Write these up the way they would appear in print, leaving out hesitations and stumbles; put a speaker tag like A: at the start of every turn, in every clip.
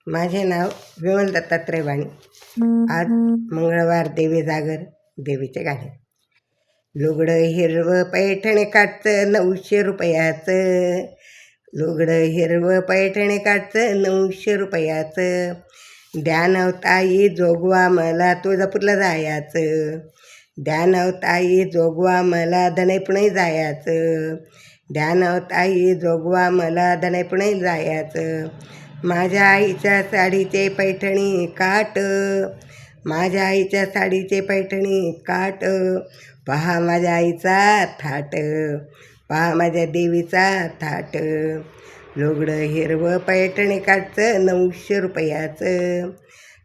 A: माझे नाव विमल दत्तात्रय वाणी. आज मंगळवार, देवी जागर, देवीचे गाणे. लुगडं हिरवं पैठणी काठचं 900 रुपयाचं. लुगडं हिरवं पैठणी काठचं 900 रुपयाचं. द्या नाव ताई जोगवा मला तुळजापूरला जायचं. द्या नाव ताई जोगवा मला धनेपुणे जायचं. द्या नाव ताई जोगवा मला धनेपुणे जायचं. माझ्या आईच्या साडीचे पैठणी काठ, माझ्या आईच्या साडीचे पैठणी काठ. पहा माझ्या आईचा थाट, पहा माझ्या देवीचा थाट. लुगडं हिरवं पैठणी काठचं 900 रुपयाचं.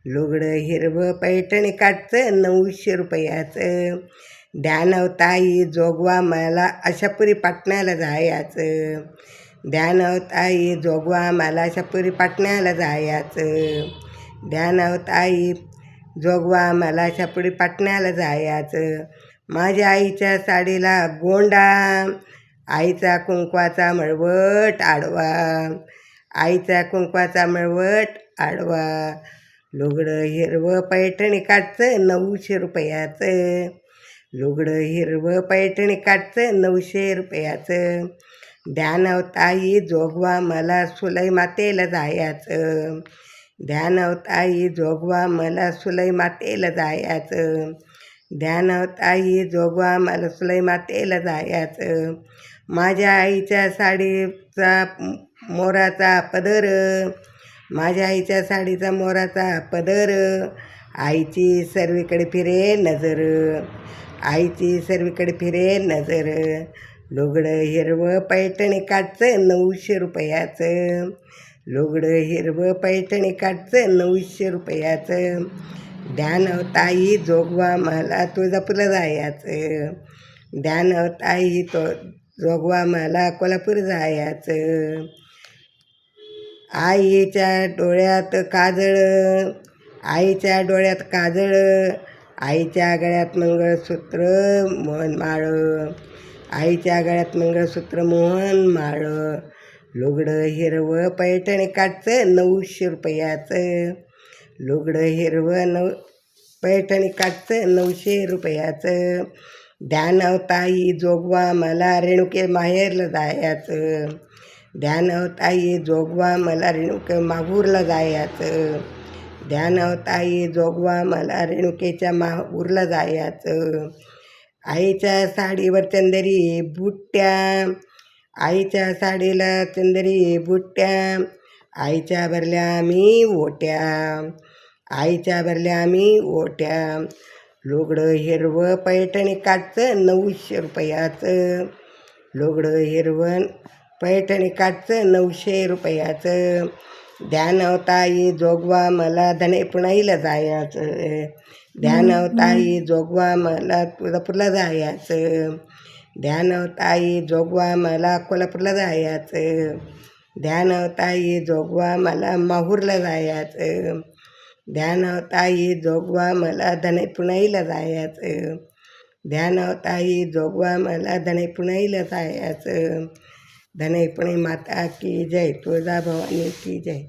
A: लुगडं हिरवं पैठणी काठचं 900 रुपयाचं. द्या नाव ताई जोगवा मला अशापुरी पाटण्याला जायचं. द्या नाव ताई जोगवा मला अशापुरी पाटण्याला जायचं. द्या नाव ताई जोगवा मला अशापुरी पाटण्याला जायचं. माझ्या आईच्या साडीला गोंडा, आईचा कुंकवाचा मळवट आडवा, आईचा कुंकवाचा मळवट आडवा. लुगडं हिरवं पैठणी काठचं 900 रुपयाचं. लुगडं हिरवं पैठणी काठचं 900 रुपयाचं. द्या नाव ताई जोगवा मला सुलई मातेला जायचं. द्या नाव ताई जोगवा मला सुलई मातेला जायचं. द्या नाव ताई जोगवा मला सुलई मातेला जायचं. माझ्या आईच्या साडीचा मोराचा पदर, माझ्या आईच्या साडीचा मोराचा पदर. आईची सर्वीकडे फिरे नजर, आईची सर्वीकडे फिरे नजर. लुगडं हिरवं पैठणी काठचं 900 रुपयाचं. लुगडं हिरवं पैठणी काठचं 900 रुपयाचं. द्या नाव ताई जोगवा मला तुळजापूरला जायचं. द्या नाव ताई जोगवा मला कोल्हापूर जायचं. आईच्या डोळ्यात काजळ, आईच्या डोळ्यात काजळ. आईच्या गळ्यात मंगळसूत्र मोहन माळ, आईच्या गळ्यात मंगळसूत्र मोहन माळ. लुगडं हिरवं पैठणी काठचं 900 रुपयाचं. लुगडं हिरवं पैठणी काठचं 900 रुपयाचं. द्या नाव ताई जोगवा मला रेणुके माहेरला जायचं. द्या नाव ताई जोगवा मला रेणुके माहूरला जायचं. द्या नाव ताई जोगवा मला रेणुकेच्या माहूरला जायचं. आईच्या साडीवर चंदेरी बुट्ट्या, आईच्या साडीला चंदेरी बुट्ट्या. आईच्या भरल्या मी ओट्या, आईच्या भरल्या मी ओट्या. लुगडं हिरवं पैठणी काठचं 900 रुपयाचं. लुगडं हिरवं पैठणी काठचं 900 रुपयाचं. द्या नाव ताई जोगवा मला धनेपुण्याला जायचं. द्या नाव ताई जोगवा मला तुळजापूरला जायचं. द्या नाव ताई जोगवा मला कोल्हापूरला जायचं. द्या नाव ताई जोगवा मला माहूरला जायचं. द्या नाव ताई जोगवा मला धनेपुण्याला जायचं. द्या नाव ताई जोगवा मला धनेपुण्याला जायचं. धनेपुणे माता की जय, तुळजाभवानी की जय.